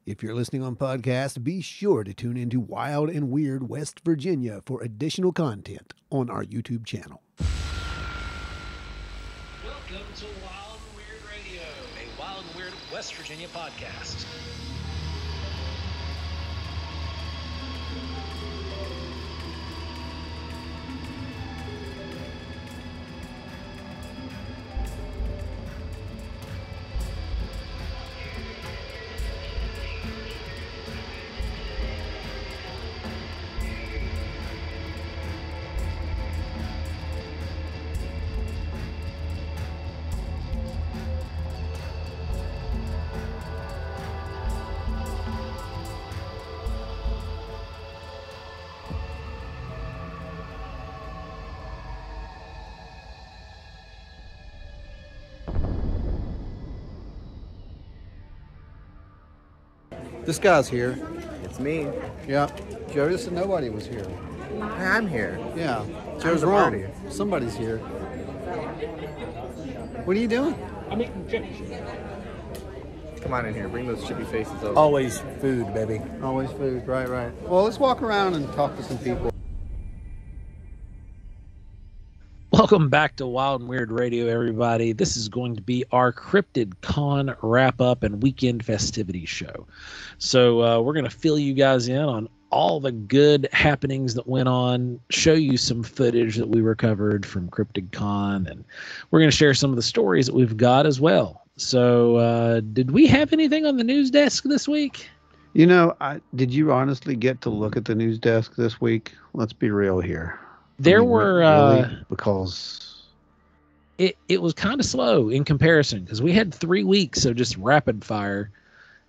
If you're listening on podcast, be sure to tune into Wild and Weird West Virginia for additional content on our YouTube channel. Welcome to Wild and Weird Radio, a Wild and Weird West Virginia podcast. This guy's here. It's me. Yeah. Joe just said nobody was here. Hey, I'm here. Yeah. I'm Joe's the wrong. party. Somebody's here. What are you doing? I'm eating chips. Come on in here. Bring those chippy faces over. Always food, baby. Always food. Right, right. Well, let's walk around and talk to some people. Welcome back to Wild and Weird Radio, everybody. This is going to be our Cryptid CON wrap-up and weekend festivities show. So we're going to fill you guys in on all the good happenings that went on, show you some footage that we recovered from Cryptid CON, and we're going to share some of the stories that we've got as well. So did we have anything on the news desk this week? You know, did you honestly get to look at the news desk this week? Let's be real here. There were really? Because it was kind of slow in comparison because we had 3 weeks of just rapid fire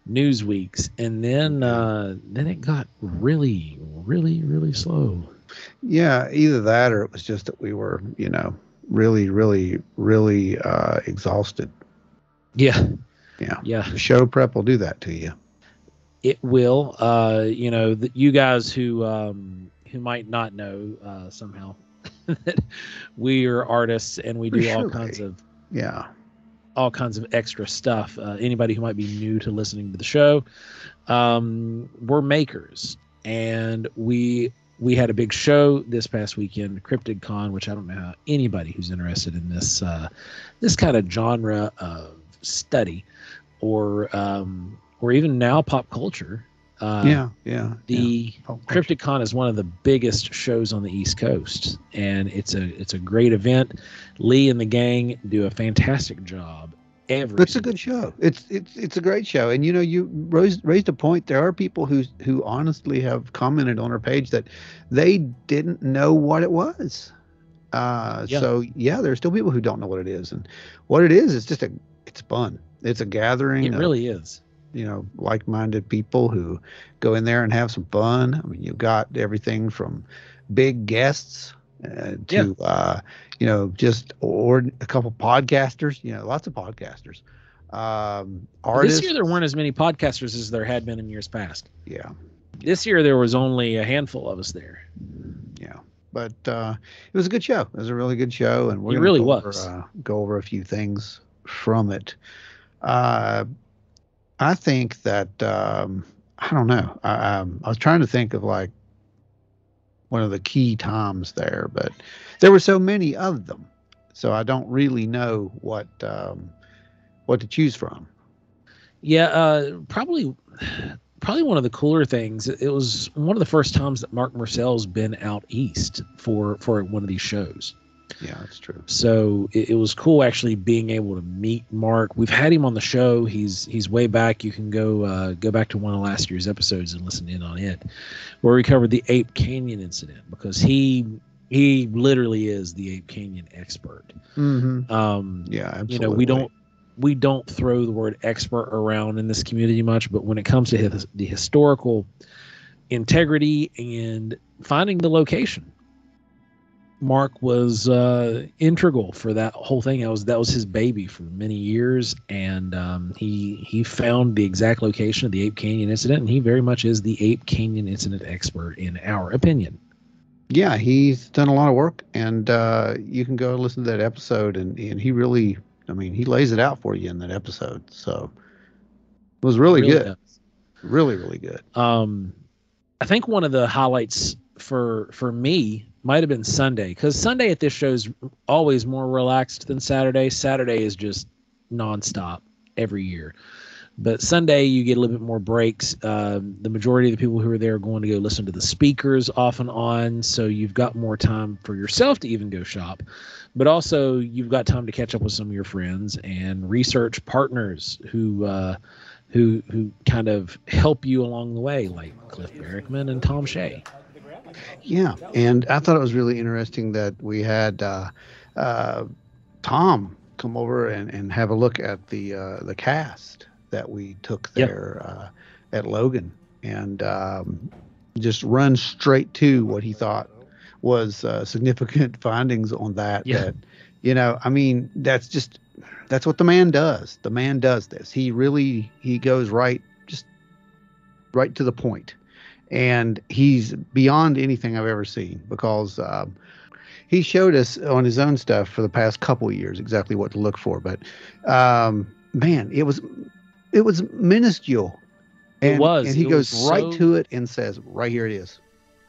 news weeks, and then it got really slow. Yeah, either that or it was just that we were, really exhausted. Yeah. The show prep will do that to you. It will. You guys who might not know somehow that we are artists and we do all kinds of extra stuff. Anybody who might be new to listening to the show, we're makers, and we had a big show this past weekend, Cryptid CON, which I don't know how anybody who's interested in this kind of genre of study or even now pop culture. The Cryptid CON is one of the biggest shows on the East Coast, and it's a great event. Lee and the gang do a fantastic job. It's a good show. It's a great show, and you raised a point. There are people who honestly have commented on our page that they didn't know what it was. So there's still people who don't know what it is, and what it is just it's fun. It's a gathering. It really is. Like-minded people who go in there and have some fun. I mean, you've got everything from big guests to just a couple podcasters. Lots of podcasters. Artists. This year there weren't as many podcasters as there had been in years past. Yeah. This year there was only a handful of us there. Yeah. But it was a good show. It was a really good show, and we're going to go over a few things from it. I think that I don't know. I was trying to think of like one of the key times there, but there were so many of them, so I don't really know what to choose from. Yeah, probably one of the cooler things. It was one of the first times that Mark Marcel's been out east for one of these shows. Yeah, that's true. So it was cool actually being able to meet Mark. We've had him on the show. He's way back. You can go back to one of last year's episodes and listen in on it, where we covered the Ape Canyon incident, because he literally is the Ape Canyon expert. Mm-hmm. Yeah, absolutely. We don't throw the word expert around in this community much, but when it comes to the historical integrity and finding the location, Mark was integral for that whole thing. That was his baby for many years, and he found the exact location of the Ape Canyon incident, and he very much is the Ape Canyon incident expert in our opinion. Yeah, he's done a lot of work, and you can go listen to that episode, and he really, he lays it out for you in that episode. So it was really good. Does. Really, really good. I think one of the highlights for me might have been Sunday, because Sunday at this show is always more relaxed than Saturday. Saturday is just nonstop every year. But Sunday, you get a little bit more breaks. The majority of the people who are there are going to go listen to the speakers off and on, so you've got more time for yourself to even go shop. But also, you've got time to catch up with some of your friends and research partners who kind of help you along the way, like Cliff Barrickman and Tom Shea. Yeah, and I thought it was really interesting that we had Tom come over and have a look at the cast that we took there at Logan, and just run straight to what he thought was significant findings on that. Yeah. That, you know, I mean, that's what the man does. The man does this. He goes right to the point. And he's beyond anything I've ever seen, because he showed us on his own stuff for the past couple of years exactly what to look for. But man, it was minuscule. And, It was. And he It goes was right so- to it and says, right here it is.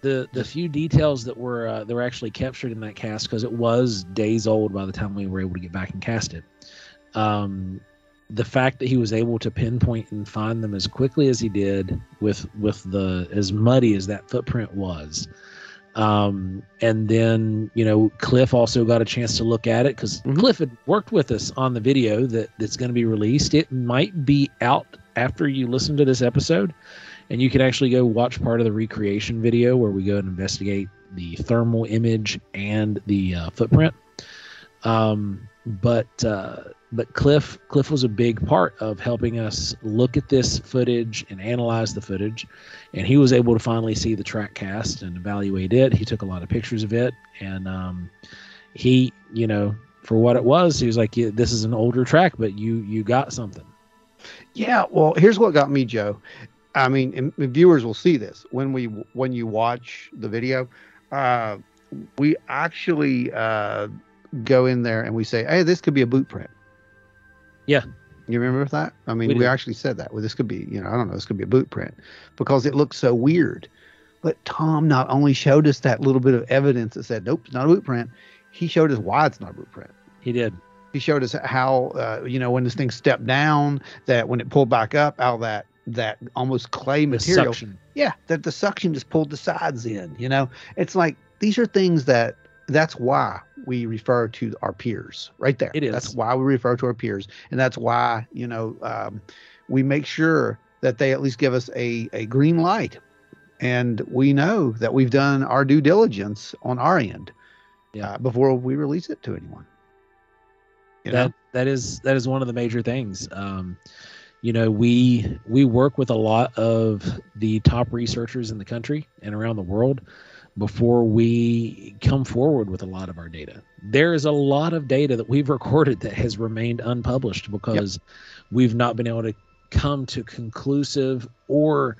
The few details that were actually captured in that cast, because it was days old by the time we were able to get back and cast it. The fact that he was able to pinpoint and find them as quickly as he did with the as muddy as that footprint was. And then, you know, Cliff also got a chance to look at it, because Cliff had worked with us on the video that's going to be released. It might be out after you listen to this episode, and you can actually go watch part of the recreation video where we go and investigate the thermal image and the footprint. But Cliff was a big part of helping us look at this footage and analyze the footage, and he was able to finally see the track cast and evaluate it. He took a lot of pictures of it, and he, you know, for what it was, he was like, yeah, this is an older track, but you got something. Yeah, well, here's what got me, Joe. I mean, and viewers will see this when you watch the video. We actually go in there and we say, hey, this could be a boot print. Yeah. You remember that? I mean, we did. actually said that. Well, this could be, you know, I don't know, this could be a boot print, because it looks so weird. But Tom not only showed us that little bit of evidence that said, nope, it's not a boot print. He showed us why it's not a boot print. He did. He showed us how, you know, when this thing stepped down, that when it pulled back up, how that almost clay material. Suction. Yeah, that the suction just pulled the sides in, you know. It's like, these are things that's why we refer to our peers right there. It is. That's why we refer to our peers. And that's why, you know, we make sure that they at least give us a green light. And we know that we've done our due diligence on our end before we release it to anyone. You know? That is one of the major things. You know, we work with a lot of the top researchers in the country and around the world before we come forward with a lot of our data. There is a lot of data that we've recorded that has remained unpublished because we've not been able to come to conclusive or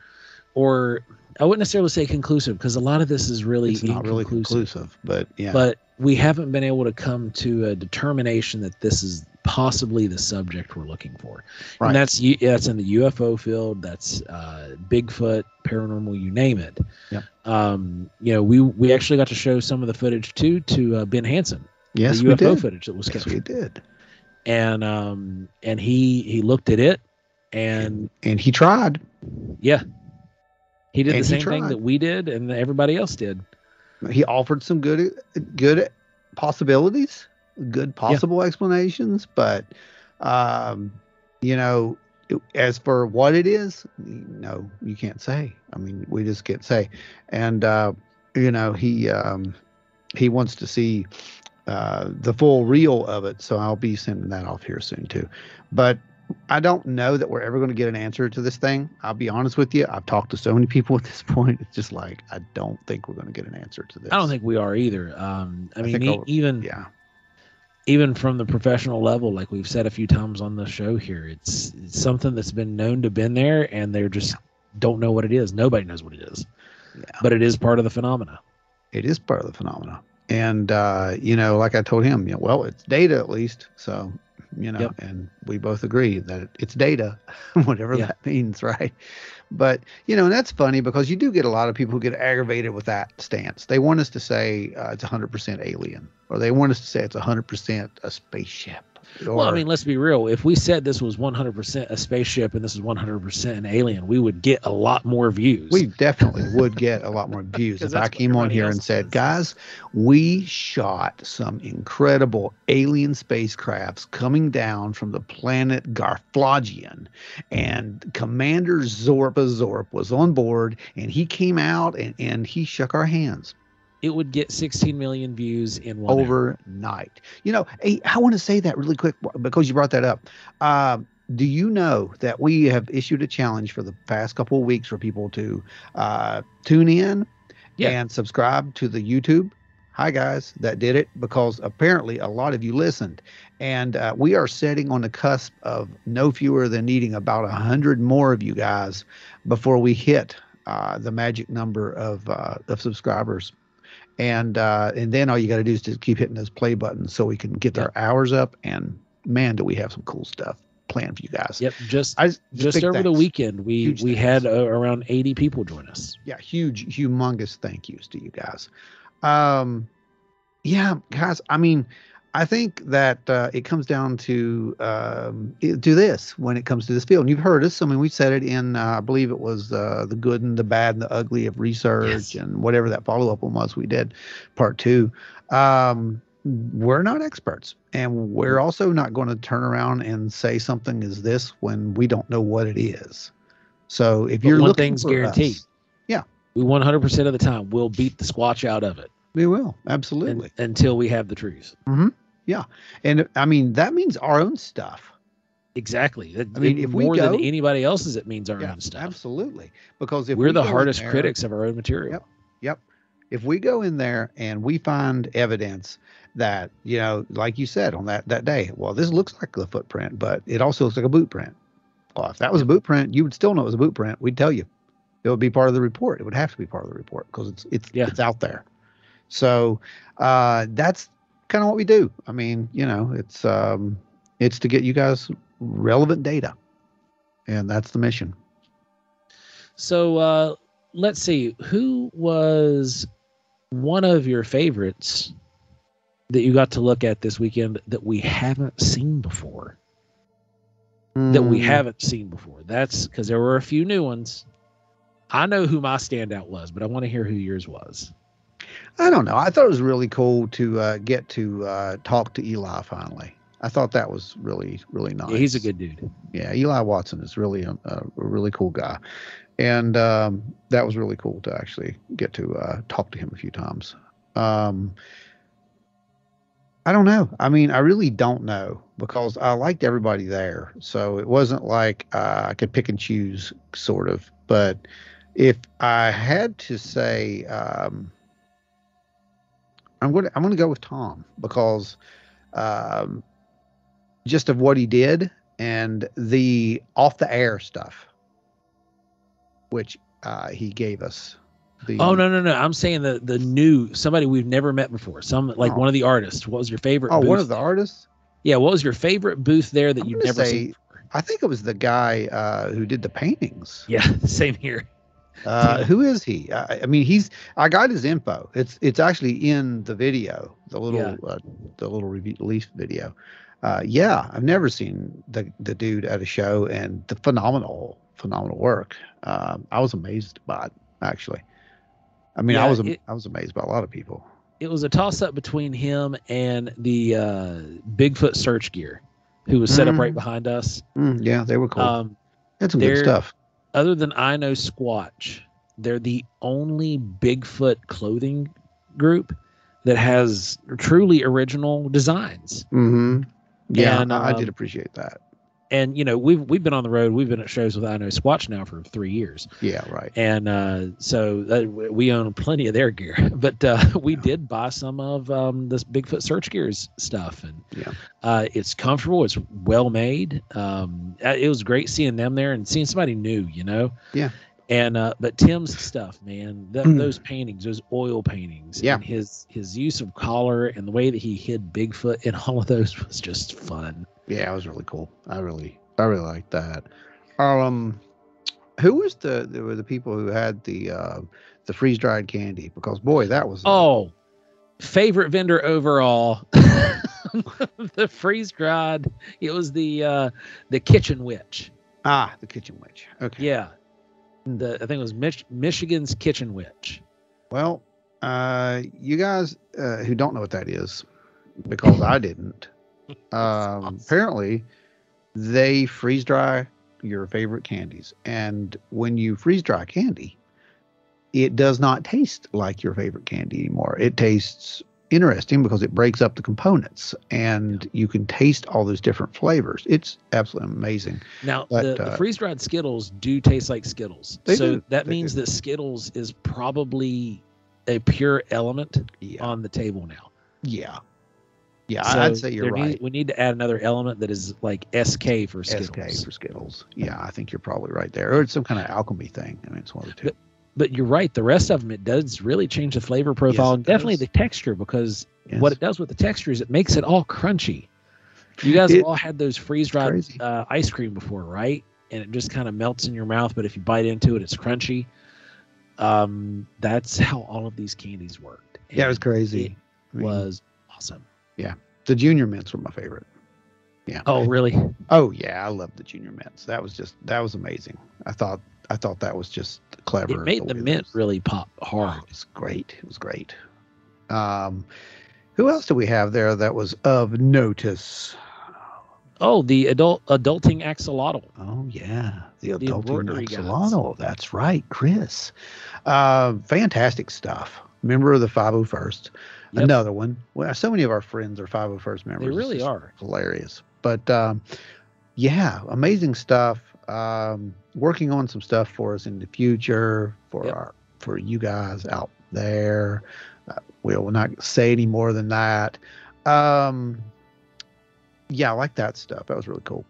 I wouldn't necessarily say conclusive, because a lot of this is really it's not really conclusive, but yeah. But we haven't been able to come to a determination that this is possibly the subject we're looking for. Right. And that's in the UFO field, that's Bigfoot, paranormal, you name it. Yeah. You know, we actually got to show some of the footage too to Ben Hansen. Yes, the we UFO did. footage that was Yes, captured. we did. And he looked at it and he tried. yeah. He did And the he same thing tried. that we did and everybody else did. He offered some good possibilities, good possible explanations, but you know, as for what it is, no, you can't say. I mean, we just can't say. And you know, he wants to see the full reel of it, so I'll be sending that off here soon too. But I don't know that we're ever going to get an answer to this thing. I'll be honest with you. I've talked to so many people at this point. It's just like, I don't think we're going to get an answer to this. I don't think we are either. I mean, think even from the professional level, like we've said a few times on the show here, it's something that's been known to been there, and they're just don't know what it is. Nobody knows what it is, but it is part of the phenomena. It is part of the phenomena. And, you know, like I told him, you know, well, it's data at least. So Yep. and we both agree that it's data, whatever Yeah. that means, right? But, and that's funny because you do get a lot of people who get aggravated with that stance. They want us to say it's 100% alien, or they want us to say it's 100% a spaceship. Well, I Or, mean, let's be real. If we said this was 100% a spaceship and this is 100% an alien, we would get a lot more views. we definitely would get a lot more views 'Cause if I that's what came on everybody here else and said, says. guys, we shot some incredible alien spacecrafts coming down from the planet Garflagian, and Commander Zorp was on board, and he came out and he shook our hands. It would get 16 million views in 1 hour. Overnight. Hey, I want to say that really quick because you brought that up. Do you know that we have issued a challenge for the past couple of weeks for people to tune in and subscribe to the YouTube? Hi, guys, that did it, because apparently a lot of you listened. And we are sitting on the cusp of no fewer than needing about 100 more of you guys before we hit the magic number of subscribers. And then all you got to do is just keep hitting those play buttons so we can get our hours up. And man, do we have some cool stuff planned for you guys. Yep. Just big over the thanks. weekend, we Huge thanks. had around 80 people join us. Yeah, humongous thank yous to you guys. Yeah, guys, I mean, I think that it comes down to this when it comes to this field. And you've heard us. I mean, we said it in, I believe it was the good and the bad and the ugly of research, and whatever that follow-up one was we did, part 2. We're not experts. And we're also not going to turn around and say something is this when we don't know what it is. So if you're one looking thing's for guaranteed. us, yeah, we 100% of the time will beat the squatch out of it. we will. Absolutely. Until we have the truth. Mm-hmm. Yeah. And I mean, that means our own stuff. Exactly. I mean, if we more go, than anybody else's, it means our own stuff. Absolutely. Because if we're the go in hardest there, critics of our own material. Yep. If we go in there and we find evidence that, like you said on that day, well, this looks like the footprint, but it also looks like a boot print. Well, if that was a boot print, you would still know it was a boot print. We'd tell you. It would be part of the report. It would have to be part of the report because it's out there. So that's kind of what we do. I mean, it's to get you guys relevant data, and that's the mission. So let's see, who was one of your favorites that you got to look at this weekend that we haven't seen before? That's because there were a few new ones. I know who my standout was, but I want to hear who yours was. I don't know. I thought it was really cool to get to talk to Eli finally. I thought that was really, really nice. Yeah, he's a good dude. Yeah, Eli Watson is really a really cool guy. And that was really cool to actually get to talk to him a few times. I don't know. I mean, I really don't know because I liked everybody there. So it wasn't like I could pick and choose, sort of. But if I had to say, I'm going to go with Tom because just of what he did and the off the air stuff, which he gave us. No! I'm saying the new somebody we've never met before. One of the artists. What was your favorite? Oh, booth? One of the artists. Yeah, what was your favorite booth there that you've never seen before? I think it was the guy who did the paintings. Yeah, same here. Who is he? I mean, I got his info. It's actually in the video, the little release video. I've never seen the dude at a show, and the phenomenal work. I was amazed by it, actually. I mean, I was amazed by a lot of people. It was a toss up between him and the Bigfoot search gear, who was set up right behind us. Yeah, they were cool. That's some good stuff. Other than I Know Squatch, they're the only Bigfoot clothing group that has truly original designs. Mm-hmm. Yeah, and, I did appreciate that. And we've been on the road. We've been at shows with I Know Squatch now for 3 years. Yeah, right. And so we own plenty of their gear. But we did buy some of this Bigfoot Search Gears stuff, and it's comfortable. It's well made. It was great seeing them there and seeing somebody new. Yeah. And but Tim's stuff, man, those paintings, those oil paintings, and his use of color and the way that he hid Bigfoot in all of those was just fun. Yeah, it was really cool. I really liked that. Um, who was there were the people who had the freeze dried candy? Because boy, that was Oh, favorite vendor overall. The freeze dried. It was the kitchen witch. the kitchen witch. Okay. Yeah. I think it was Michigan's kitchen witch. Well, you guys who don't know what that is, because I didn't. Apparently, they freeze dry your favorite candies, and when you freeze dry candy, it does not taste like your favorite candy anymore. It tastes interesting because it breaks up the components, and you can taste all those different flavors. It's absolutely amazing. Now, But, the freeze dried Skittles do taste like Skittles, They so do. that They means do. that Skittles is probably a pure element Yeah, on the table now. yeah, yeah. So I'd say you're right. we need to add another element that is like SK for Skittles. SK for Skittles. Yeah, I think you're probably right there. Or it's some kind of alchemy thing. I mean, it's one of the two. But you're right. The rest of them, it does really change the flavor profile Yes, and it definitely does. the texture, because Yes. what it does with the texture is it makes it all crunchy. You guys have all had those freeze dried crazy. ice cream before, right? And it just kind of melts in your mouth, but if you bite into it, it's crunchy. That's how all of these candies worked. Yeah, it was And crazy. It I mean, was awesome. the junior mints were my favorite. Yeah. Oh, really? Oh yeah, I love the junior mints. That was amazing. I thought that was just clever. It made the way mint those- really pop Oh, hard. it was great. It was great. Who else do we have there that was of notice? Oh, the adulting axolotl. Oh yeah, the The adult embroidery guys. axolotl. That's right, Chris. Fantastic stuff. Member of the 501st. Yep. Another one. Well, so many of our friends are 501st members. They It's really just are. hilarious. But yeah, amazing stuff. Working on some stuff for us in the future for Yep. for you guys out there. We will not say any more than that. Yeah, I like that stuff. That was really cool.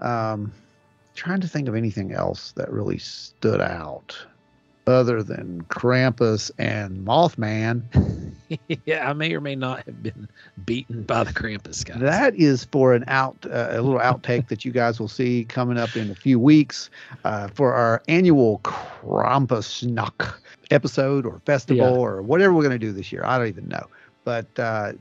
Trying to think of anything else that really stood out other than Krampus and Mothman. Yeah, I may or may not have been beaten by the Krampus guys. That is for a little outtake that you guys will see coming up in a few weeks for our annual Krampusnacht episode or festival Yeah. or whatever we're going to do this year. I don't even know. But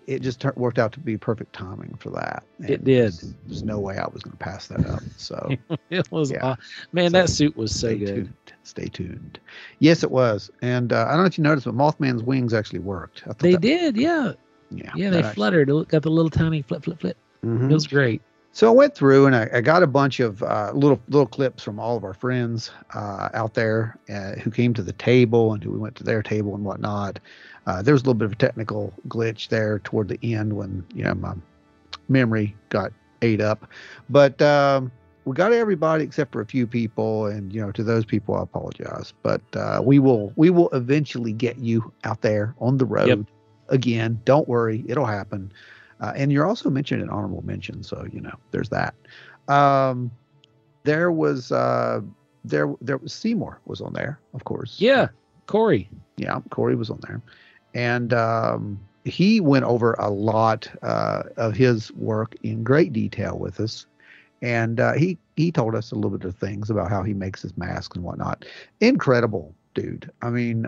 it just worked out to be perfect timing for that. It And did. There's no way I was going to pass that up. So It was, Yeah. man, So, that suit was so stay good. tuned. Stay tuned. Yes, it was. And I don't know if you noticed, but Mothman's wings actually worked. I thought They that- did, yeah. Yeah. Yeah, that they actually- fluttered. It got the little tiny flip. Mhm. It was great. So I went through and I got a bunch of little clips from all of our friends out there who came to the table and who we went to their table and whatnot. There was a little bit of a technical glitch there toward the end when my memory got ate up, but we got everybody except for a few people, and to those people I apologize. But we will eventually get you out there on the road Yep. again. Don't worry, it'll happen. And you're also mentioned in honorable mention, so there's that. There was Seymour was on there, of course. Yeah, Corey. Yeah, Corey was on there, and he went over a lot of his work in great detail with us, and he told us a little bit of things about how he makes his masks and whatnot. Incredible dude. I mean,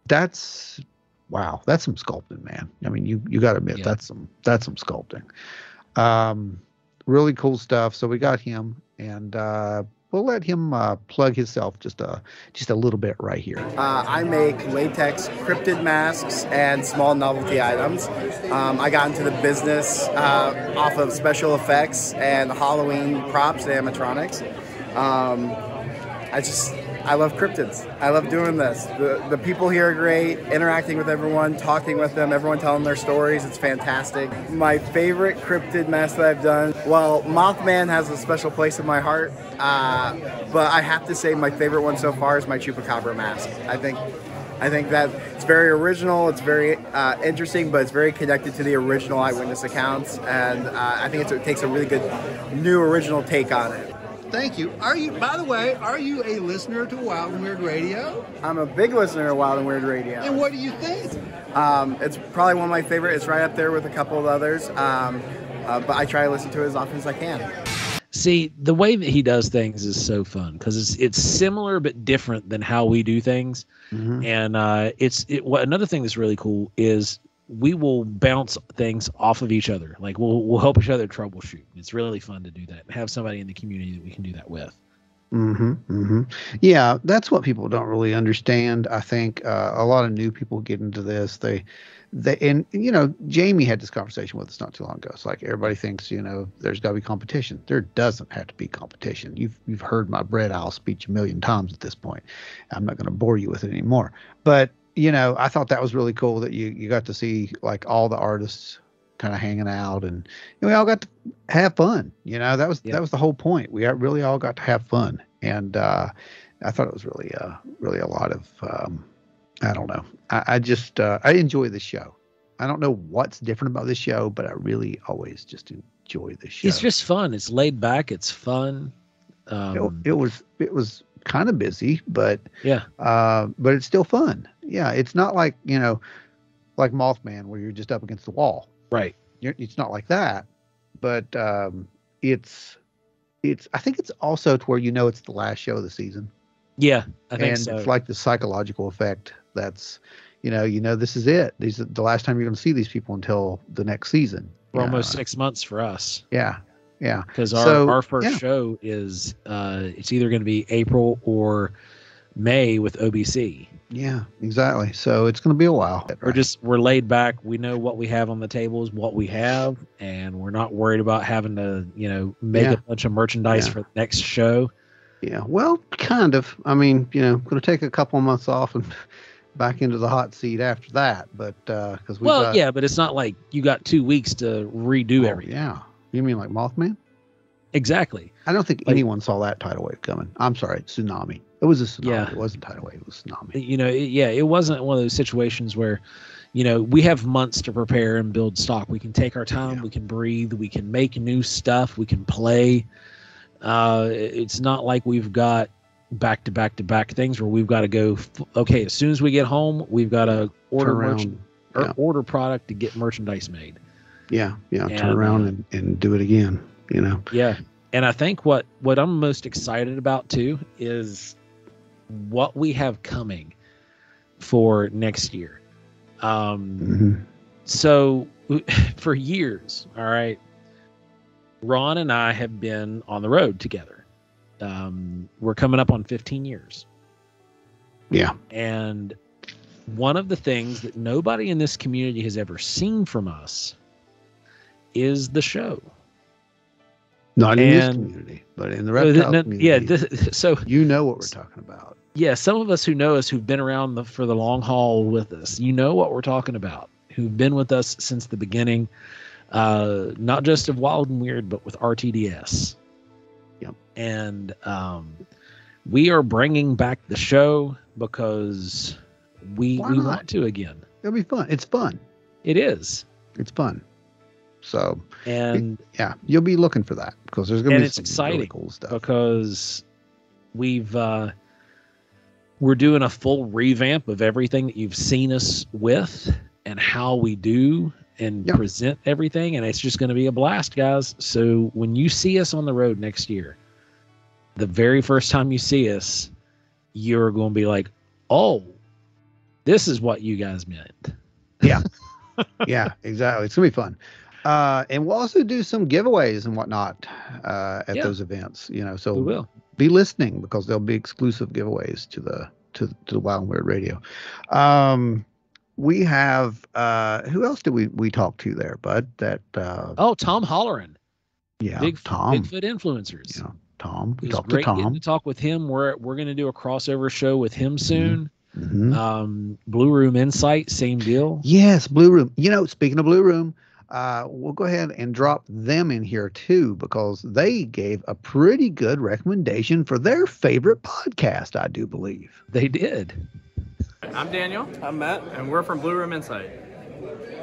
that's. Wow, that's some sculpting, man. I mean, you got to admit Yeah. that's some sculpting. Really cool stuff. So we got him, and we'll let him plug himself just a little bit right here. I make latex cryptid masks and small novelty items. I got into the business off of special effects and Halloween props and animatronics. I love cryptids. I love doing this. The people here are great, interacting with everyone, talking with them, everyone telling their stories. It's fantastic. My favorite cryptid mask that I've done, well, Mothman has a special place in my heart, but I have to say my favorite one so far is my Chupacabra mask. I think that it's very original, it's very interesting, but it's very connected to the original eyewitness accounts, and I think it takes a really good new original take on it. Thank you. By the way, are you a listener to Wild and Weird Radio? I'm a big listener of Wild and Weird Radio. And what do you think? It's probably one of my favorite. It's right up there with a couple of others. but I try to listen to it as often as I can. See, the way that he does things is so fun because it's similar but different than how we do things. Mm-hmm. And another thing that's really cool is we will bounce things off of each other. Like we'll help each other troubleshoot. It's really fun to do that and have somebody in the community that we can do that with. Mm-hmm, mm-hmm. Yeah, that's what people don't really understand. I think a lot of new people get into this. And Jamie had this conversation with us not too long ago. It's like everybody thinks, there's got to be competition. There doesn't have to be competition. You've heard my Bread Isle speech a million times at this point. I'm not going to bore you with it anymore. But I thought that was really cool that you got to see like all the artists kind of hanging out, and we all got to have fun. That was the whole point. We really all got to have fun, and I thought it was really a lot of I don't know. I just I enjoy the show. I don't know what's different about this show, but I really always just enjoy the show. It's just fun. It's laid back. It's fun. It was kind of busy, but yeah, but it's still fun. Yeah, it's not like like Mothman where you're just up against the wall. Right. It's not like that, but it's. I think it's also to where it's the last show of the season. Yeah, I think so. And it's like the psychological effect. That's this is it. These are the last time you're going to see these people until the next season. For almost 6 months for us. Yeah, yeah. Because our first show is it's either going to be April or May with OBC. Yeah, exactly. So it's going to be a while. We're laid back. We know what we have on the table is what we have, and we're not worried about having to, make a bunch of merchandise for the next show. Yeah, well, kind of. I mean, going to take a couple of months off and back into the hot seat after that. But because but it's not like you got 2 weeks to redo everything. Yeah, you mean like Mothman? Exactly. I don't think anyone saw that tidal wave coming. I'm sorry, tsunami. It was a tsunami. Yeah. It wasn't a tidal wave. It was a tsunami. It wasn't one of those situations where, we have months to prepare and build stock. We can take our time. Yeah. We can breathe. We can make new stuff. We can play. It's not like we've got back to back things where we've got to go. Okay, as soon as we get home, we've got to order product to get merchandise made. Yeah, turn around and do it again. Yeah, and I think what I'm most excited about too is what we have coming for next year. So for years, all right, Ron and I have been on the road together. We're coming up on 15 years. Yeah. And one of the things that nobody in this community has ever seen from us is the show. Not in this community, but in the reptile community. Yeah, so you know what we're talking about. Yeah, some of us who know us, who've been around for the long haul with us, you know what we're talking about, who've been with us since the beginning, not just of Wild and Weird, but with RTDS. Yep. And we are bringing back the show because we want to again. It'll be fun. It's fun. It is. It's fun. So, and you'll be looking for that because there's going to be some exciting really cool stuff. Because we're doing a full revamp of everything that you've seen us with and how we do and present everything, and it's just going to be a blast, guys. So when you see us on the road next year, the very first time you see us, you're going to be like, "Oh, this is what you guys meant." Yeah, yeah, exactly. It's going to be fun. And we'll also do some giveaways and whatnot at those events. So we will be listening because there'll be exclusive giveaways to the Wild and Weird Radio. We have who else did we talk to there, Bud? That Tom Holleran. Yeah, Tom. Bigfoot influencers. Yeah, Tom. We talked to Tom. Getting to talk with him. We're going to do a crossover show with him soon. Mm-hmm. Blue Room Insight, same deal. Yes, Blue Room. Speaking of Blue Room, we'll go ahead and drop them in here too because they gave a pretty good recommendation for their favorite podcast, I do believe. They did. I'm Daniel. I'm Matt. And we're from Blue Room Insight.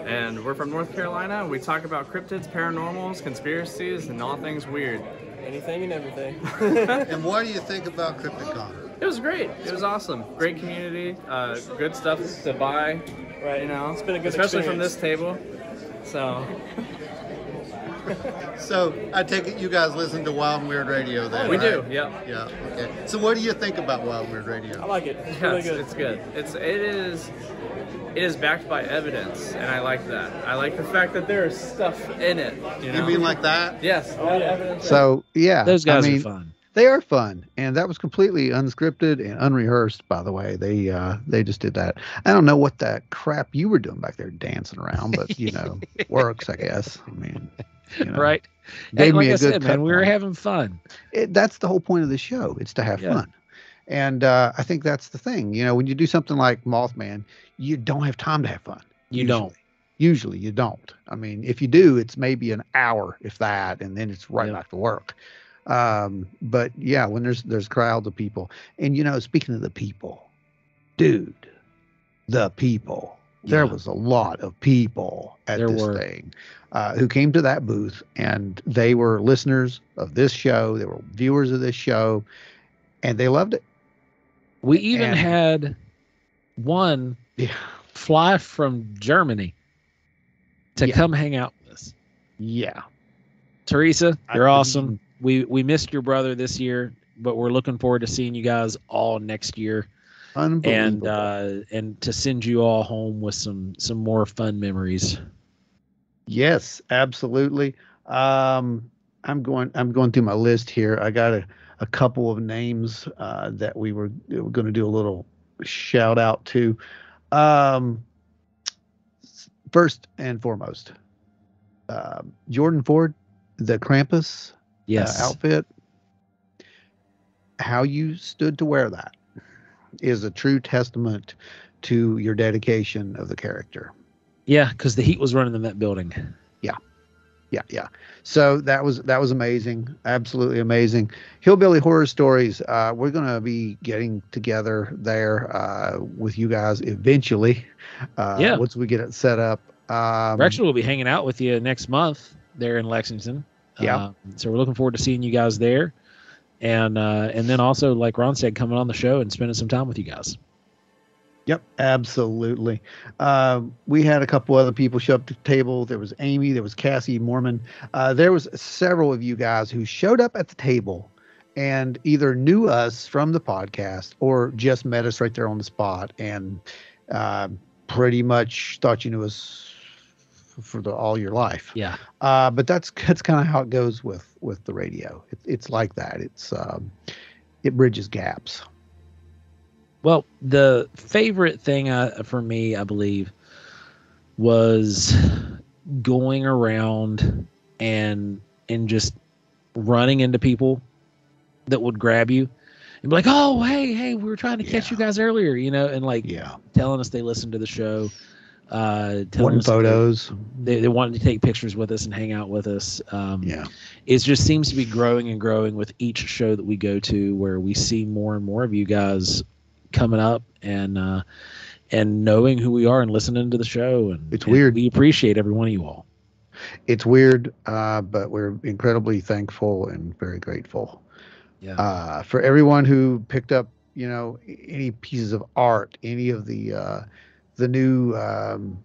And we're from North Carolina. We talk about cryptids, paranormals, conspiracies, and all things weird. Anything and everything. And what do you think about Cryptid CON? It was great. It was awesome. Great community. Good stuff to buy. Right. It's been a good especially experience. From this table. So So I take it you guys listen to Wild and Weird Radio then, We right? do, yeah. Yeah, okay. So what do you think about Wild and Weird Radio? I like it. It's Yeah, really it's, good. it's good. It is backed by evidence, and I like that. I like the fact that there is stuff in it. You know? You mean like that? Yes. Oh, yeah. Evidence. So yeah, Those guys I mean, are fun. They are fun, and that was completely unscripted and unrehearsed. By the way, they just did that. I don't know what that crap you were doing back there dancing around, but works, I guess. I mean, Right. Hey, Gave like me a I good said, cut man, we were point. having fun. That's the whole point of the show. It's to have Yeah. fun. And I think that's the thing. When you do something like Mothman, you don't have time to have fun. You don't. Usually you don't. I mean, if you do, it's maybe an hour, if that, and then it's right Yeah. back to work. But yeah, when there's crowds of people, and speaking of the people, dude, the people, there Yeah. was a lot of people at There this were. thing who came to that booth, and they were listeners of this show. They were viewers of this show, and they loved it. We even And- had one Yeah. fly from Germany to Yeah. come hang out with us. Yeah. Teresa, I you're mean- awesome. We missed your brother this year, but we're looking forward to seeing you guys all next year, Unbelievable. and to send you all home with some more fun memories. Yes, absolutely. I'm going through my list here. I got a couple of names that we were going to do a little shout out to. First and foremost, Jordan Ford, the Krampus Yes. outfit. How you stood to wear that is a true testament to your dedication of the character. Yeah, because the heat was running in that building. Yeah. So that was amazing, absolutely amazing. Hillbilly Horror Stories. We're gonna be getting together there with you guys eventually. Yeah. Once we get it set up. Actually, we'll be hanging out with you next month there in Lexington. Yeah. So we're looking forward to seeing you guys there, and then also, like Ron said, coming on the show and spending some time with you guys. Yep, absolutely. We had a couple other people show up to the table. There was Amy, there was Cassie Mormon. There was several of you guys who showed up at the table and either knew us from the podcast or just met us right there on the spot and pretty much thought you knew us for all your life. Yeah. But that's kind of how it goes with the radio. It's like that. It bridges gaps. Well, the favorite thing for me, I believe, was going around and just running into people that would grab you and be like, "Oh, hey, we were trying to catch you guys earlier," and like telling us they listened to the show, telling Wanting us that photos. they wanted to take pictures with us and hang out with us. Yeah. It just seems to be growing and growing with each show that we go to, where we see more and more of you guys coming up and knowing who we are and listening to the show. And It's weird. We appreciate every one of you all. It's weird, but we're incredibly thankful and very grateful. Yeah. For everyone who picked up, any pieces of art, any of the new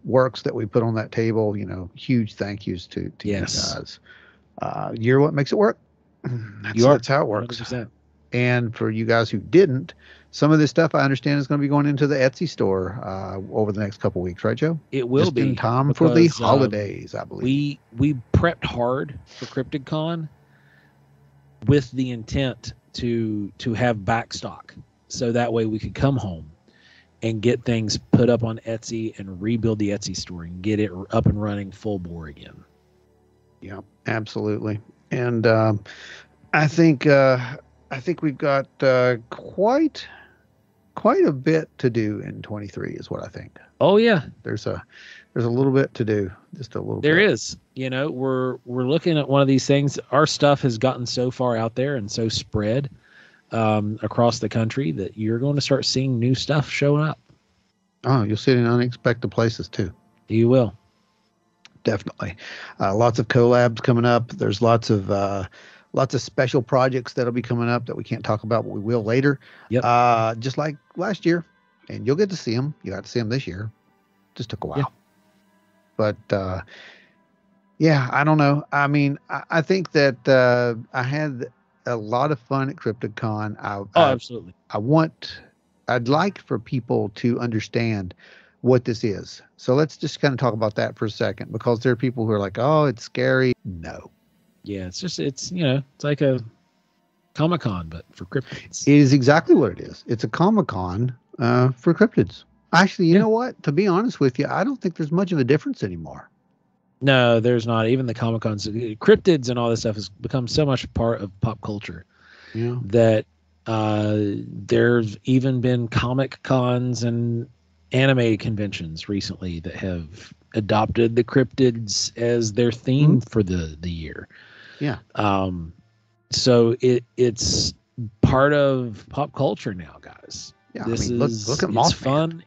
works that we put on that table, huge thank yous to Yes. you guys. You're what makes it work. That's how it works. 100%. And for you guys who didn't, some of this stuff I understand is going to be going into the Etsy store over the next couple weeks, right, Joe? It will Just be in time for the because, holidays, I believe. We prepped hard for Cryptid CON with the intent to have back stock, so that way we could come home and get things put up on Etsy and rebuild the Etsy store and get it up and running full bore again. Yeah, absolutely. And I think we've got quite a bit to do in 23 is what I think. Oh yeah, There's a little bit to do, just a little there bit. is. We're looking at one of these things. Our stuff has gotten so far out there and so spread across the country that you're going to start seeing new stuff showing up. Oh, you'll see it in unexpected places too. You will. Definitely. Lots of collabs coming up. There's lots of special projects that'll be coming up that we can't talk about, but we will later. Yep. Just like last year, and you'll get to see them. You got to see them this year. Just took a while. Yeah. But Yeah, I don't know. I mean, I think that I had a lot of fun at Cryptid CON. Oh, absolutely. I'd like for people to understand what this is. So let's just kind of talk about that for a second, because there are people who are like, "Oh, it's scary." No, Yeah, it's it's like a Comic-Con, but for cryptids. it is exactly what it is. It's a Comic-Con for cryptids. Actually, you know what? To be honest with you, I don't think there's much of a difference anymore. No, there's not. Even the Comic-Cons, cryptids and all this stuff has become so much part of pop culture Yeah. that there's even been Comic Cons and anime conventions recently that have adopted the cryptids as their theme for the year. Yeah. So it's part of pop culture now, guys. Yeah. This I mean, look at it's Mothman. fun.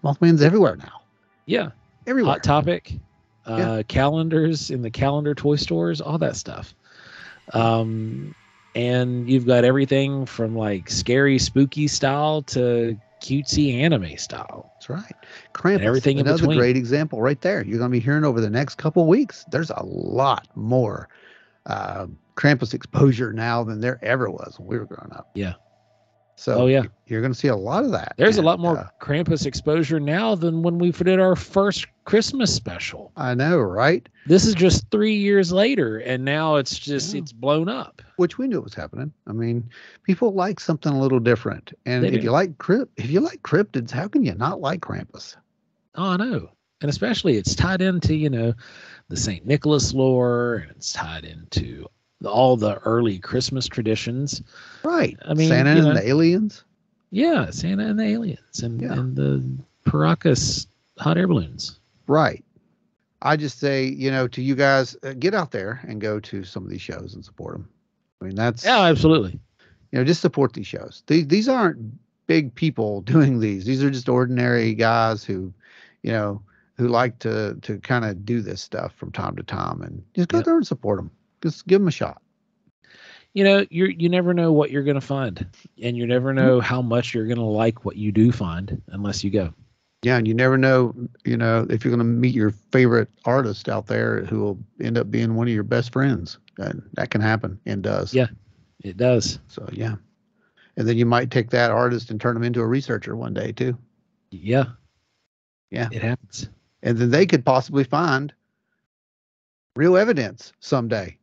Mothman's everywhere now. Yeah. Everywhere. Hot Topic, Yeah. calendars in the calendar toy stores, all that stuff. And you've got everything from like scary, spooky style to cutesy anime style. That's right. Krampus, everything in another between. great example right there. You're going to be hearing over the next couple of weeks. There's a lot more Krampus exposure now than there ever was when we were growing up. Yeah. So yeah, you're going to see a lot of that. There's a lot more Krampus exposure now than when we did our first Christmas special. I know, right? This is just 3 years later, and now it's just it's blown up. Which we knew it was happening. I mean, people like something a little different, and They if do. you like cryptids, how can you not like Krampus? Oh, I know, and especially it's tied into the St. Nicholas lore, and it's tied into all the early Christmas traditions. Right. I mean, Santa and the aliens. Yeah, Santa and the aliens, and the Paracas hot air balloons. Right. I just say, to you guys, get out there and go to some of these shows and support them. I mean, that's absolutely. Just support these shows. These aren't big people doing these. These are just ordinary guys who like to kind of do this stuff from time to time, and just go there and support them. Just give them a shot. You never know what you're going to find, and you never know how much you're going to like what you do find unless you go. Yeah, and you never know, if you're going to meet your favorite artist out there who will end up being one of your best friends. And that can happen and does. Yeah, it does. So, yeah. And then you might take that artist and turn them into a researcher one day, too. Yeah. Yeah. It happens. And then they could possibly find real evidence someday.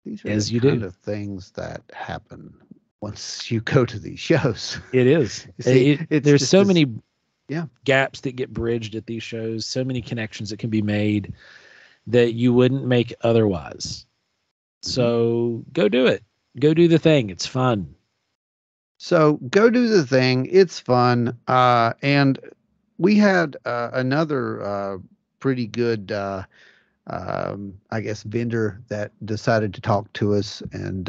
These are the kind of things that happen once you go to these shows. It is. See, there's so many yeah. gaps that get bridged at these shows, so many connections that can be made that you wouldn't make otherwise. So go do it. Go do the thing. It's fun. So go do the thing. It's fun. And we had another pretty good, I guess, vendor that decided to talk to us. And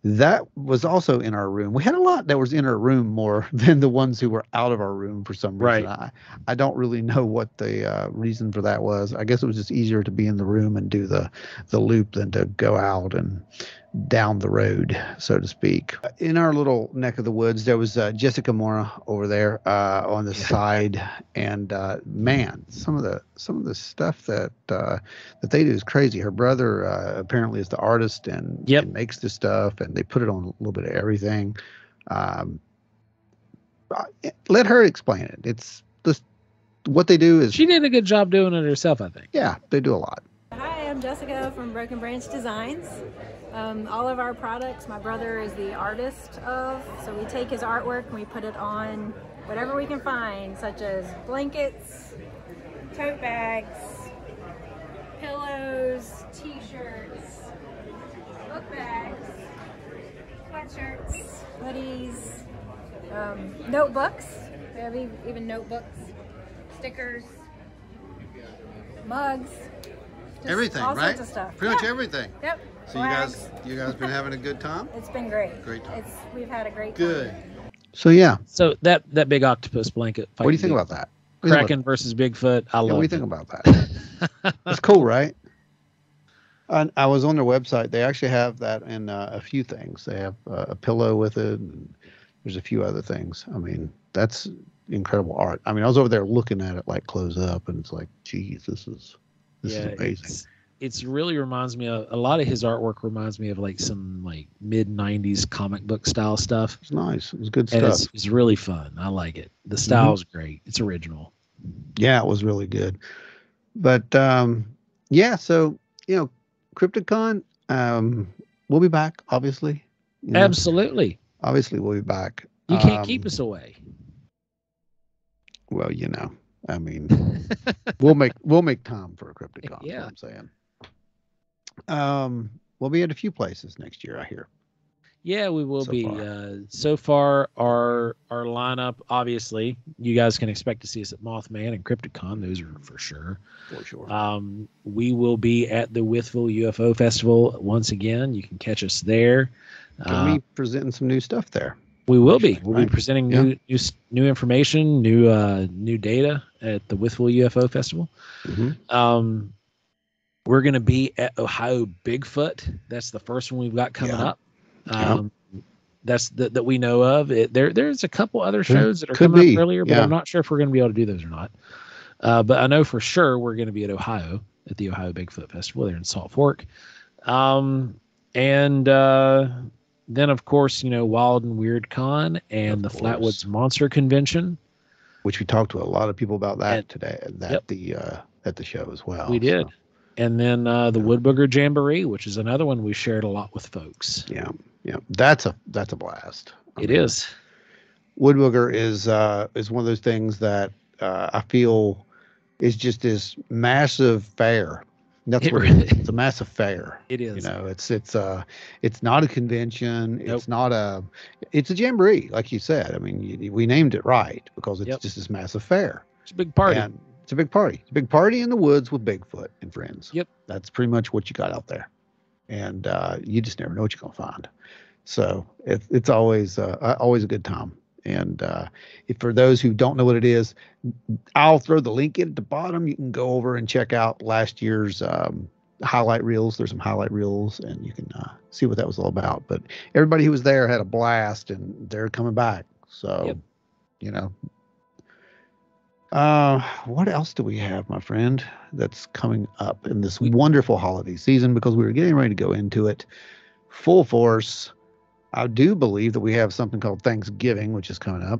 that was also in our room. We had a lot that was in our room more than the ones who were out of our room for some reason. Right. I don't really know what the reason for that was. I guess it was just easier to be in the room and do the loop than to go out and down the road, so to speak. In our little neck of the woods, there was Jessica Mora over there on the side, and man, some of the stuff that they do is crazy. Her brother apparently is the artist and makes the stuff, and they put it on a little bit of everything. Let her explain it. It's just what they do is she did a good job doing it herself, I think. Yeah, they do a lot. Hi, I'm Jessica from Broken Branch Designs. All of our products, my brother is the artist of, so we take his artwork and we put it on whatever we can find, such as blankets, tote bags, pillows, t-shirts, book bags, sweatshirts, hoodies, notebooks. We have even notebooks, stickers, mugs. Everything, all right? Sorts of stuff. Pretty much everything. Yep. So you guys been having a good time? It's been great. Great time. We've had a great time. Good. So yeah. So that big octopus blanket fight. What do you think about that? Kraken versus Bigfoot. I love. What do you think about that? It's cool, right? I was on their website. They actually have that in a few things. They have a pillow with it. And there's a few other things. I mean, that's incredible art. I mean, I was over there looking at it like close up, and it's like, geez, this This is amazing. It's really reminds me of a lot of his artwork reminds me of like some like mid 90s comic book style stuff. It's nice. It was good And stuff. it's really fun. I like it. The style's great. It's original. Yeah, it was really good. But yeah, so Cryptid CON, we'll be back, obviously. Absolutely. Obviously we'll be back. You can't keep us away. Well, I mean, we'll make time for a Cryptid CON. Yeah. That's what I'm saying. We'll be at a few places next year, I hear. Yeah, we will So be. far. So far, our lineup, obviously, you guys can expect to see us at Mothman and Cryptid CON. Those are for sure. For sure. We will be at the Withville UFO Festival once again. You can catch us there. We'll be presenting some new stuff there. We will be. Actually, We'll be presenting new information, new data at the Withville UFO Festival. Mm-hmm. We're going to be at Ohio Bigfoot. That's the first one we've got coming up. That's that we know of. There's a couple other shows that are coming up earlier, but I'm not sure if we're going to be able to do those or not. But I know for sure we're going to be at Ohio at the Ohio Bigfoot Festival there in Salt Fork. Then of course, Wild and Weird Con and the Flatwoods Monster Convention, which we talked to a lot of people about that today at the show as well. We did. And then the Woodbooger Jamboree, which is another one we shared a lot with folks. Yeah. That's a blast. It is. Woodbooger is one of those things that I feel is just this massive fair. That's what it is. It's a massive fair. It is. It's not a convention. Nope. It's a jamboree, like you said. I mean, we named it right because it's just this massive fair. It's a big party. And it's a big party. It's a big party in the woods with Bigfoot and friends. Yep. That's pretty much what you got out there. And you just never know what you're going to find. So it's always a good time. And if for those who don't know what it is, I'll throw the link in at the bottom. You can go over and check out last year's highlight reels. There's some highlight reels, and you can see what that was all about. But everybody who was there had a blast, and they're coming back. So, what else do we have, my friend, that's coming up in this wonderful holiday season? Because we were getting ready to go into it full force. I do believe that we have something called Thanksgiving, which is coming up.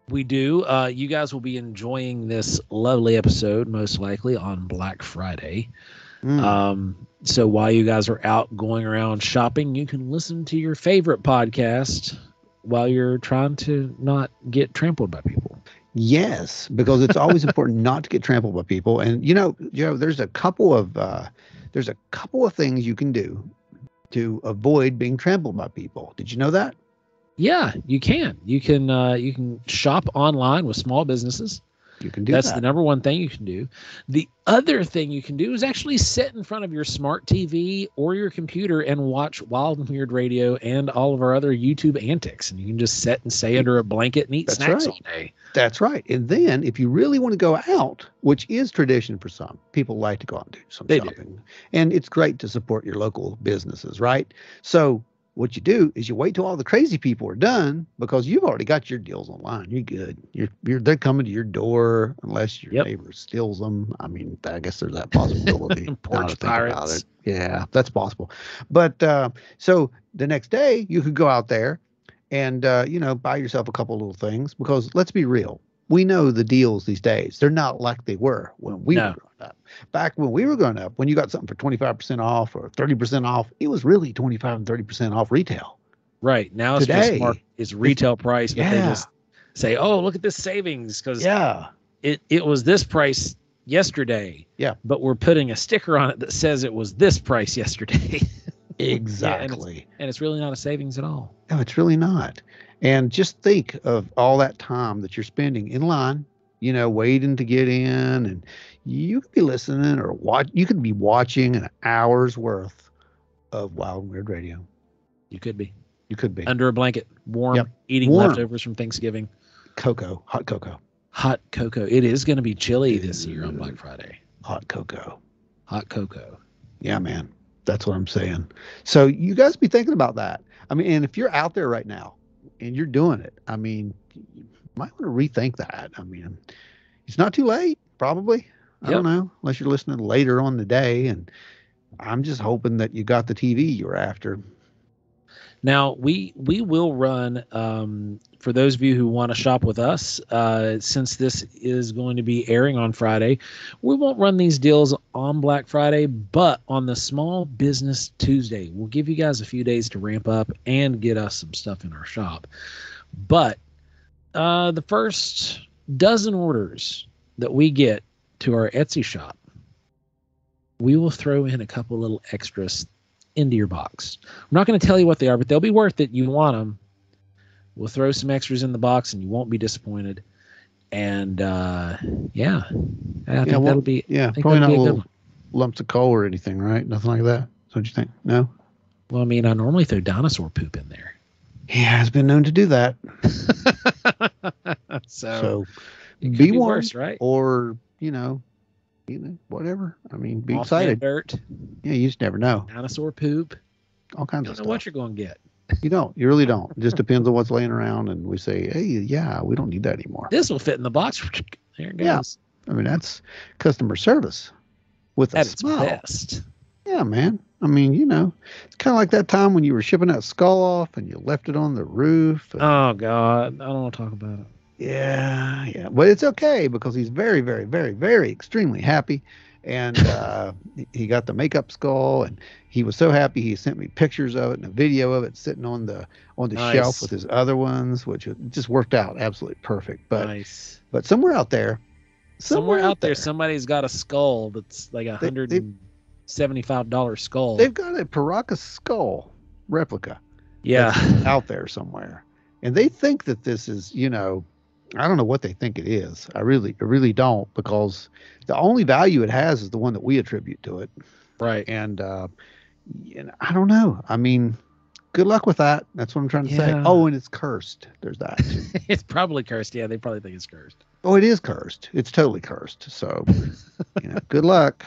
We do. You guys will be enjoying this lovely episode, most likely on Black Friday. So while you guys are out going around shopping, you can listen to your favorite podcast while you're trying to not get trampled by people. Yes, because it's always important not to get trampled by people. And Joe, there's a couple of things you can do to avoid being trampled by people. Did you know that? Yeah, you can. You can shop online with small businesses. You can do That's the number one thing you can do. The other thing you can do is actually sit in front of your smart TV or your computer and watch Wild and Weird Radio and all of our other YouTube antics. And you can just sit and stay under a blanket and eat snacks all day. That's right. And then if you really want to go out, which is tradition for some, people like to go out and do some shopping. And it's great to support your local businesses, right? So what you do is you wait till all the crazy people are done because you've already got your deals online. You're good. They're coming to your door unless your neighbor steals them. I mean, I guess there's that possibility. Porch pirates. Yeah, that's possible. But so the next day you could go out there and buy yourself a couple little things because let's be real. We know the deals these days. They're not like they were when we were growing up. Back when we were growing up, when you got something for 25% off or 30% off, it was really 25 and 30% off retail. Right. Now it's retail price, but they just say, oh, look at this savings because it was this price yesterday. Yeah. But we're putting a sticker on it that says it was this price yesterday. Exactly. And it's really not a savings at all. No, it's really not. And just think of all that time that you're spending in line, waiting to get in, and you could be listening or you could be watching an hour's worth of Wild and Weird Radio. You could be. Under a blanket, warm, eating leftovers from Thanksgiving. Hot cocoa. Hot cocoa. It is going to be chilly this year on Black Friday. Hot cocoa. Yeah, man. That's what I'm saying. So you guys be thinking about that. I mean, and if you're out there right now and you're doing it, I mean, you might want to rethink that. I mean, it's not too late, probably. I don't know, unless you're listening later on the day. And I'm just hoping that you got the TV you're after. Now we will run for those of you who want to shop with us. Since this is going to be airing on Friday, we won't run these deals on Black Friday, but on the Small Business Tuesday, we'll give you guys a few days to ramp up and get us some stuff in our shop. But the first dozen orders that we get to our Etsy shop, we will throw in a couple little extras into your box. I'm not going to tell you what they are, but they'll be worth it. You want them. We'll throw some extras in the box and you won't be disappointed. And I think that'll be probably not little lumps of coal or anything, right? Nothing like that. So what you think? No? Well, I mean, I normally throw dinosaur poop in there. He has been known to do that. so be warned, worse, right? Or, whatever. I mean, be excited. Dirt. Yeah, you just never know. Dinosaur poop. All kinds of stuff. You don't know what you're going to get. You don't. You really don't. It just depends on what's laying around, and we say, hey, yeah, we don't need that anymore. This will fit in the box. There it goes. Yeah. I mean, that's customer service with a smile. At its best. Yeah, man. I mean, it's kind of like that time when you were shipping that skull off and you left it on the roof. Oh, God. I don't want to talk about it. Yeah. But it's okay because he's very, very, very, very extremely happy. And he got the makeup skull, and he was so happy he sent me pictures of it and a video of it sitting on the Nice. shelf with his other ones, which just worked out absolutely perfect. But but somewhere out there, somebody's got a skull that's like $175 skull. They've got a Paracas skull replica. Yeah, out there somewhere, and they think that this is, I don't know what they think it is. I really don't, because the only value it has is the one that we attribute to it. Right. And I don't know. I mean, good luck with that. That's what I'm trying to say. Oh, and it's cursed. There's that. It's probably cursed. Yeah, they probably think it's cursed. Oh, it is cursed. It's totally cursed. So, good luck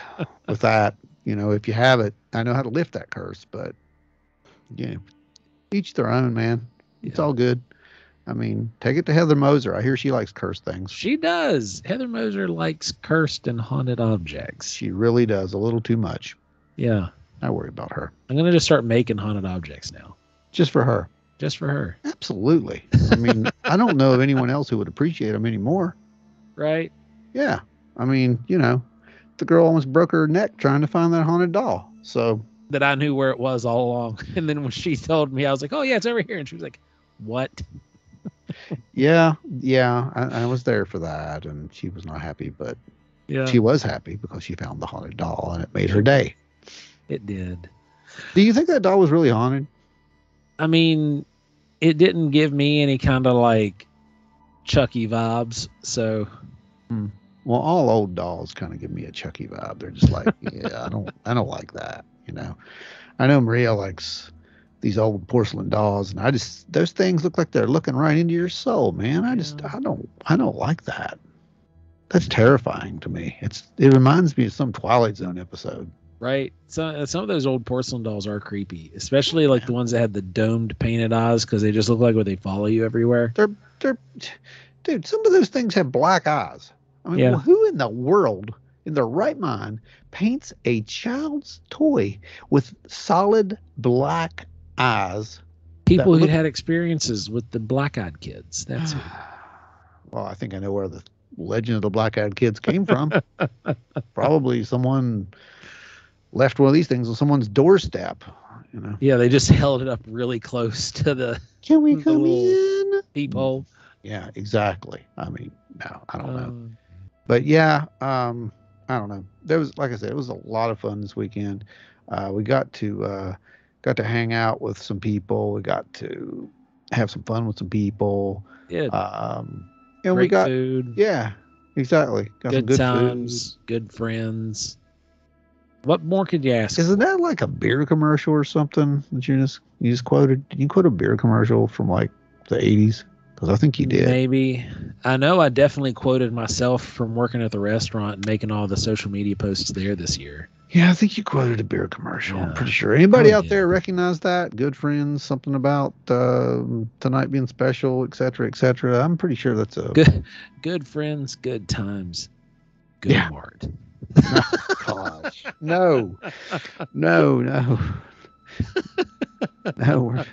with that. If you have it, I know how to lift that curse, but each their own, man. It's all good. I mean, take it to Heather Moser. I hear she likes cursed things. She does. Heather Moser likes cursed and haunted objects. She really does. A little too much. Yeah. I worry about her. I'm going to just start making haunted objects now. Just for her. Just for her. Absolutely. I mean, I don't know of anyone else who would appreciate them anymore. Right? Yeah. I mean, the girl almost broke her neck trying to find that haunted doll. So that I knew where it was all along. And then when she told me, I was like, oh, yeah, it's over here. And she was like, what? Yeah. I was there for that, and she was not happy, but she was happy because she found the haunted doll, and it made her day. It did. Do you think that doll was really haunted? I mean, it didn't give me any kind of like Chucky vibes. So, well, all old dolls kind of give me a Chucky vibe. They're just like, I don't like that. I know Maria likes these old porcelain dolls, and those things look like they're looking right into your soul, man. I don't like that. That's terrifying to me. It reminds me of some Twilight Zone episode. Right. Some of those old porcelain dolls are creepy, especially like the ones that had the domed painted eyes, because they just look like they follow you everywhere. Dude, some of those things have black eyes. I mean, well, who in the world, in their right mind, paints a child's toy with solid black eyes? People who had experiences with the black-eyed kids. That's it. Well, I think I know where the legend of the black-eyed kids came from. Probably someone left one of these things on someone's doorstep. Yeah, they just held it up really close to the. Can we come in? Peephole. Yeah, exactly. I mean, no, I don't know. But yeah, I don't know. There was, like I said, it was a lot of fun this weekend. We got to hang out with some people. We got to have some fun with some people. Yeah. And great we got food. Yeah, exactly. Got good some good times. food. Good friends. What more could you ask? Isn't that like a beer commercial or something that you just quoted? Did you quote a beer commercial from like the 80s? Because I think you did. Maybe. I know I definitely quoted myself from working at the restaurant and making all the social media posts there this year. Yeah, I think you quoted a beer commercial. Yeah. I'm pretty sure. Anybody out there recognize that? Good friends, something about tonight being special, et cetera, et cetera. I'm pretty sure that's a good friends, good times, good heart. Gosh, no. No, no, we're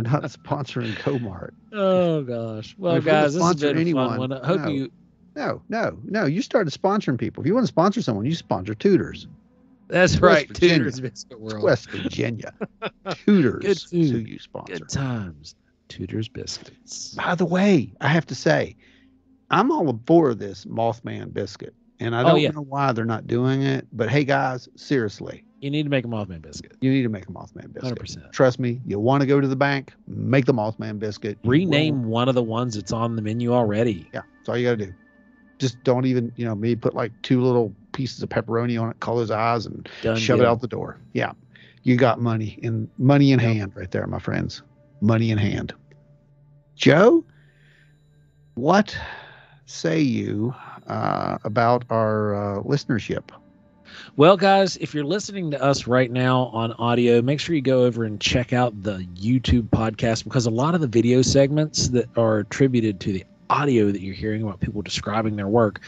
not sponsoring Comart. Oh gosh. Well, if we're gonna guys, this has sponsor been a fun anyone, one. I hope no. you. No. You started sponsoring people. If you want to sponsor someone, you sponsor Tutors. That's It's right. West Virginia. Tutors Biscuit It's World. West Virginia. Tutors Good is who food. you sponsor. Good times. Tutors Biscuits. By the way, I have to say, I'm all for this Mothman biscuit. And I don't know why they're not doing it. But hey, guys, seriously. You need to make a Mothman biscuit. You need to make a Mothman biscuit. 100%. Trust me, you want to go to the bank, make the Mothman biscuit. Rename one of the ones that's on the menu already. Yeah, that's all you got to do. Just don't even, maybe put like 2 little pieces of pepperoni on it, color his eyes, and shove it out the door. Yeah, you got money in hand right there, my friends. Money in hand. Joe, what say you about our listenership? Well, guys, if you're listening to us right now on audio, make sure you go over and check out the YouTube podcast, because a lot of the video segments that are attributed to the audio that you're hearing about people describing their work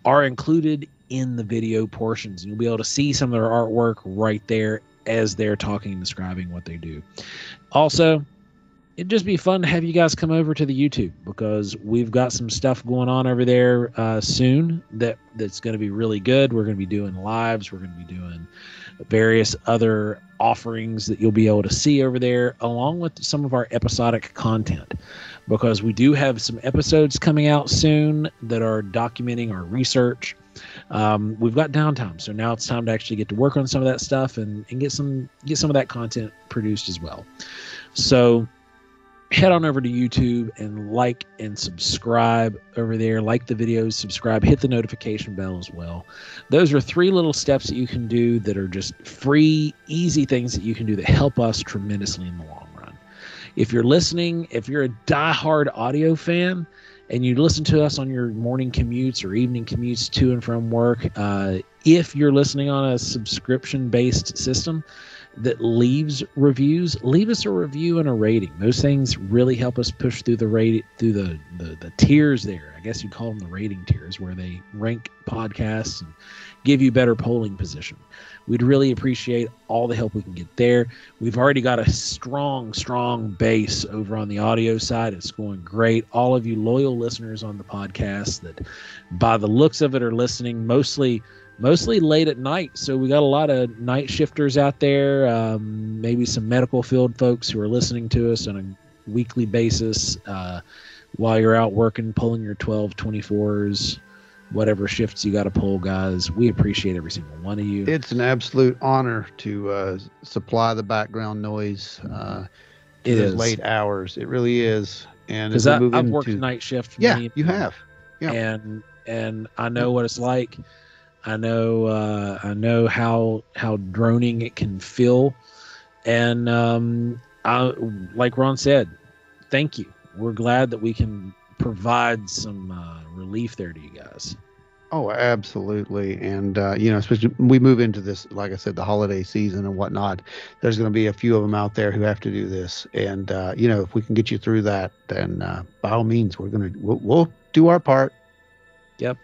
are included in the video portions. And you'll be able to see some of their artwork right there as they're talking and describing what they do. Also, it'd just be fun to have you guys come over to the YouTube, because we've got some stuff going on over there soon that's going to be really good. We're going to be doing lives. We're going to be doing various other offerings that you'll be able to see over there, along with some of our episodic content, because we do have some episodes coming out soon that are documenting our research. We've got downtime, so now it's time to actually get to work on some of that stuff and get some of that content produced as well. So head on over to YouTube and like and subscribe over there. Like the videos, subscribe, hit the notification bell as well. Those are 3 little steps that you can do that are just free, easy things that you can do that help us tremendously in the long run. If you're listening, if you're a diehard audio fan and you listen to us on your morning commutes or evening commutes to and from work, if you're listening on a subscription-based system that leaves reviews, leave us a review and a rating. Those things really help us push through the tiers there. I guess you'd call them the rating tiers, where they rank podcasts and give you better polling position. We'd really appreciate all the help we can get there. We've already got a strong base over on the audio side. It's going great. All of you loyal listeners on the podcast that, by the looks of it, are listening mostly late at night. So we got a lot of night shifters out there, maybe some medical field folks who are listening to us on a weekly basis while you're out working, pulling your 12, 24s, whatever shifts you got to pull, guys. We appreciate every single one of you. It's an absolute honor to supply the background noise it those is late hours. It really is. And because I've worked night shift. Yeah, you have. Yeah. And I know what it's like. I know how droning it can feel, and like Ron said, thank you. We're glad that we can provide some relief there to you guys. Oh, absolutely. And especially we move into this, like I said, the holiday season and whatnot. There's going to be a few of them out there who have to do this, and if we can get you through that, then by all means, we'll do our part. Yep.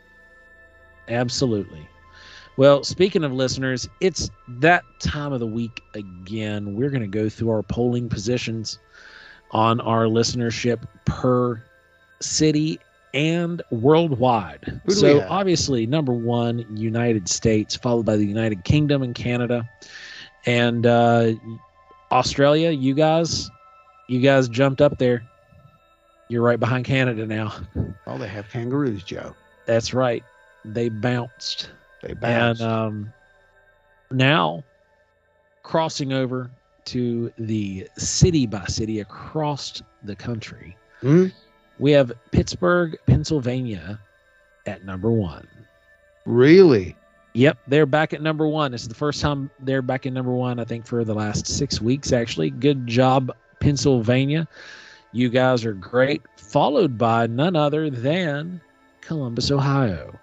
Absolutely. Well, speaking of listeners, it's that time of the week again. We're going to go through our polling positions on our listenership per city and worldwide. So obviously, number 1, United States, followed by the United Kingdom and Canada. And Australia, you guys jumped up there. You're right behind Canada now. Oh, they have kangaroos, Joe. That's right. They bounced. And now, crossing over to the city by city across the country, we have Pittsburgh, Pennsylvania at number 1. Really? Yep, they're back at number 1. This is the first time they're back at number 1, I think, for the last 6 weeks, actually. Good job, Pennsylvania. You guys are great. Followed by none other than Columbus, Ohio.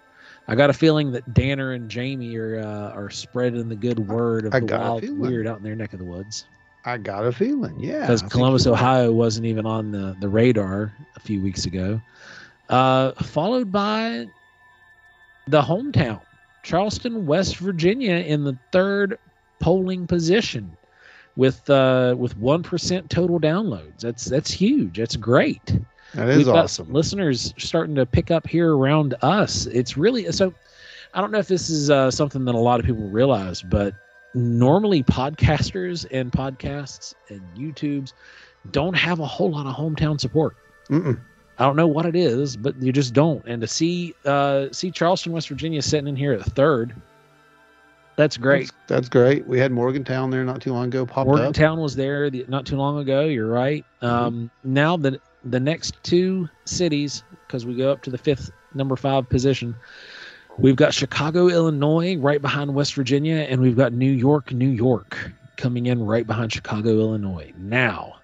I got a feeling that Danner and Jamie are spreading the good word of the wild and weird out in their neck of the woods. I got a feeling, yeah. Because Columbus, Ohio wasn't even on the radar a few weeks ago. Followed by the hometown Charleston, West Virginia, in the third polling position with 1% total downloads. That's huge. That's great. That is We've got awesome. listeners starting to pick up here around us. It's really so. I don't know if this is something that a lot of people realize, but normally podcasters and podcasts and YouTubes don't have a whole lot of hometown support. Mm-mm. I don't know what it is, but you just don't. And to see Charleston, West Virginia sitting in here at third, that's great. That's great. We had Morgantown there not too long ago. Popped Morgantown was there not too long ago. You're right. Now the next two cities, because we go up to the number 5 position, we've got Chicago, Illinois, right behind West Virginia, and we've got New York coming in right behind Chicago, Illinois. Now,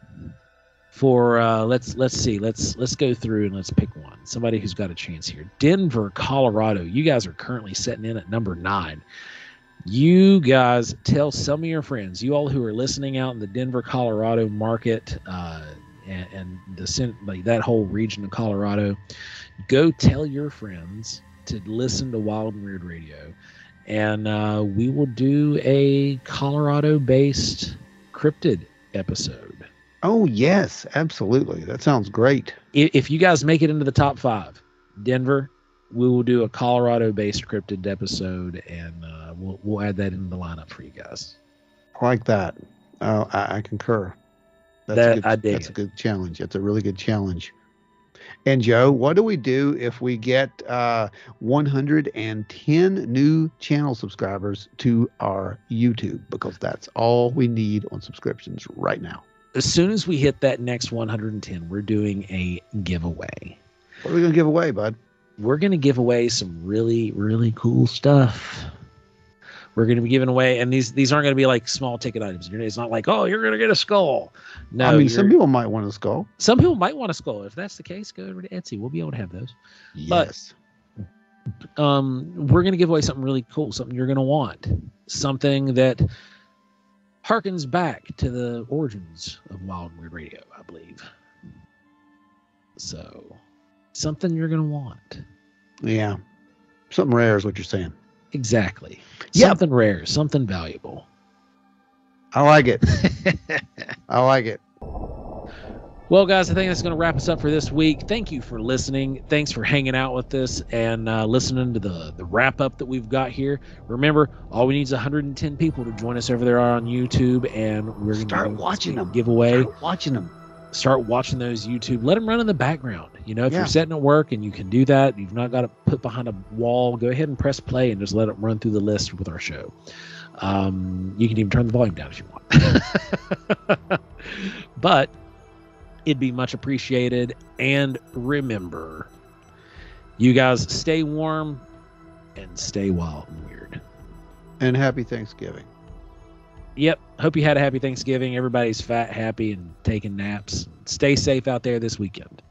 for let's see, let's go through and let's pick one. Somebody who's got a chance here. Denver, Colorado. You guys are currently setting in at number 9. You guys tell some of your friends, you all who are listening out in the Denver, Colorado market, and that whole region of Colorado, go tell your friends to listen to Wild and Weird Radio, and we will do a Colorado-based cryptid episode. Oh yes, absolutely. That sounds great. If you guys make it into the top 5, Denver, we will do a Colorado-based cryptid episode, and we'll add that into the lineup for you guys. I like that. I concur. That's a good challenge. That's a really good challenge. And Joe, what do we do if we get 110 new channel subscribers to our YouTube? Because that's all we need on subscriptions right now. As soon as we hit that next 110, we're doing a giveaway. What are we going to give away, bud? We're going to give away some really, really cool stuff. We're going to be giving away, and these aren't going to be like small ticket items. It's not like, oh, you're going to get a skull. No, I mean, some people might want a skull. Some people might want a skull. If that's the case, go over to Etsy. We'll be able to have those. Yes. But we're going to give away something really cool, something you're going to want, something that harkens back to the origins of Wild and Weird Radio, I believe. So, something you're going to want. Yeah. Something rare is what you're saying. Exactly. Yep. Something rare, something valuable. I like it. I like it. Well, guys, I think that's going to wrap us up for this week. Thank you for listening. Thanks for hanging out with us and listening to the wrap up that we've got here. Remember, all we need is 110 people to join us over there on YouTube, and we're going to start watching them. Giveaway. Start watching them. Start watching those YouTube. Let them run in the background. You know, if you're sitting at work and you can do that, you've not got to put behind a wall, go ahead and press play and just let it run through the list with our show. You can even turn the volume down if you want. But it'd be much appreciated. And remember, you guys stay warm and stay wild and weird. And happy Thanksgiving. Yep. Hope you had a happy Thanksgiving. Everybody's fat, happy, and taking naps. Stay safe out there this weekend.